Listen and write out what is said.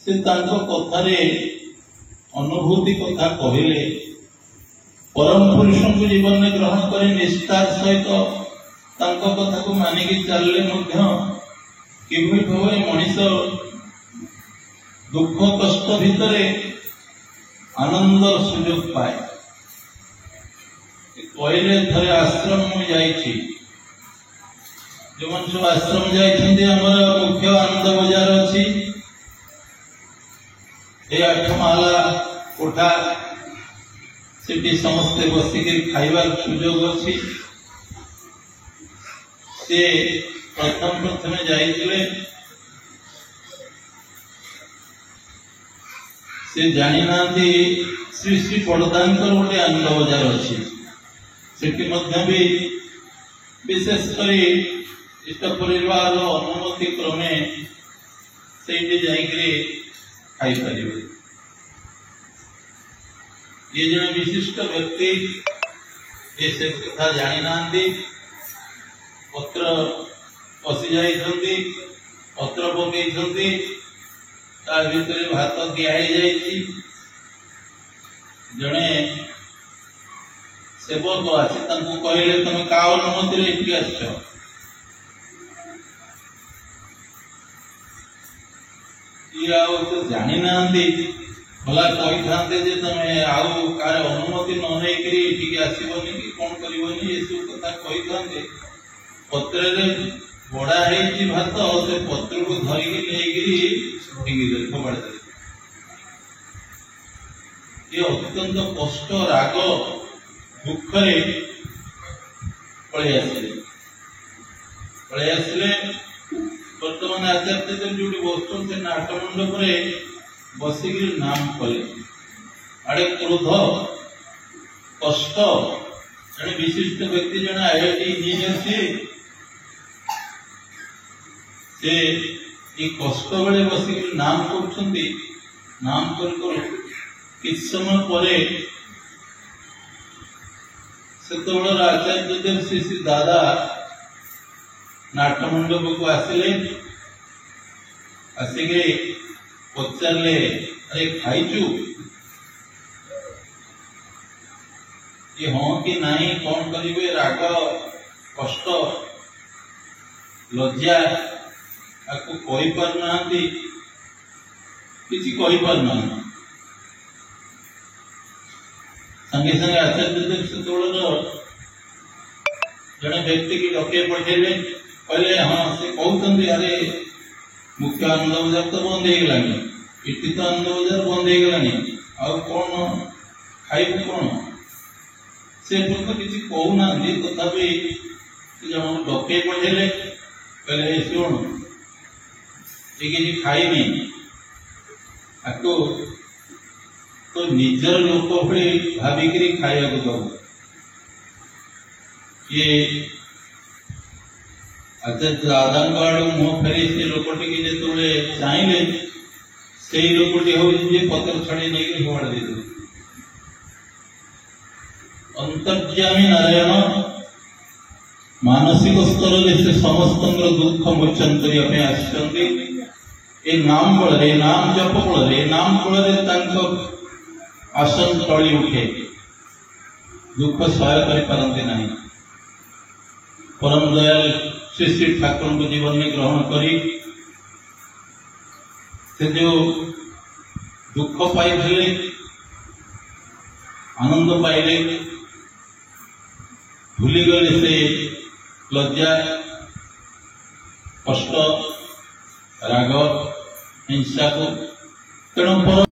से तांको कथारे अनुभूति कथा कहले परम पुरुष को जीवन में ग्रहण कर निष्ठार सहित तांको कथा को मानिकी चलले किभଳି भावे मनीष दुख कष्ट भितर आनंद सुजोग पाए। कहले थे आश्रम जाइछि जो मन सब आश्रम जाइछन्ति हमर मुख्य आनंद बजार अछि ए आठमाला कोठा सेठी समस्ते बसिक खाइबार सुजोग अछि। से प्रथम जाइथिले से जानी नांती श्री श्री पड़दांकर गोटे आनंद बजार अछि सेठी मध्य भी विशेष करी इष्ट परिवार अनुमति क्रमे से जाइकरी खाई पारिबे। ये जन विशिष्ट व्यक्ति ये कथा जानी नांती पत्र पशि जाइछन्ति पत्र पकईछन्ति ता भितरे भात दियाई जाइछि जणे सेवक आसी तांको कहले तमे का अनुमति रे इठी आछो या तो जानी नांती भला कही थांते जे तमे आउ कार अनुमति न नै करी इठी आसीबनी कि कोन करिवनी ए सब कथा कही थांते पत्र रे बड़ा है भात से पत्र को धरिकी फोपाड़ दे। ये अत्यंत कष्ट राग दुख पलि आसिले बर्तमान आचार्य देव जो बस से नाटमंडप बसिक नाम कले आड़े क्रोध कष्ट जड़े विशिष्ट व्यक्ति जड़े IIT इंजीनियर से कष्ट बेले बसिक नाम कर नाम कर किछ समय परे सेतबेलर आचार्य देव श्री श्री दादा नाटमंडप को आसिले आसिके पचारे अरे खाइचु ये हाँ कि नहीं कौन करिवे राग कष्ट लज्जा आपको कही पार ना किसी कही पार ना संगे संगे आचार्य देव से जड़े व्यक्ति की डके पठेले कहले हाँ से कहते अरे मुख्य आनंद बजार तो बंद हो गलानी इटी तो आनंद बजार बंद हो गलानी आउ कौन खाइबू कौन से तो किसी कहूना तथापि जन डके पठेले कहले शुण ये खाइनी आपको तो निजर लोक भली भाविकी खाया दब ये दादा आड़ मुह फेरी से लोकटी जो चाहिए से लोकटी हूँ पत्र छड़ी नहीं फोड़ दे अंतर्यामी नारायण मानसिक स्तर से समस्त दुख मोचन करने आसते ए नाम बल नाम जप बल नाम बल आसन टली उठे दुख सहाय करते ना। परम दयाल श्री श्री ठाकुर को जीवन में ग्रहण करी से जो दुख पाई आनंद पाइले भूली गले से लज्जा कष्ट राग हिंसा को तेणु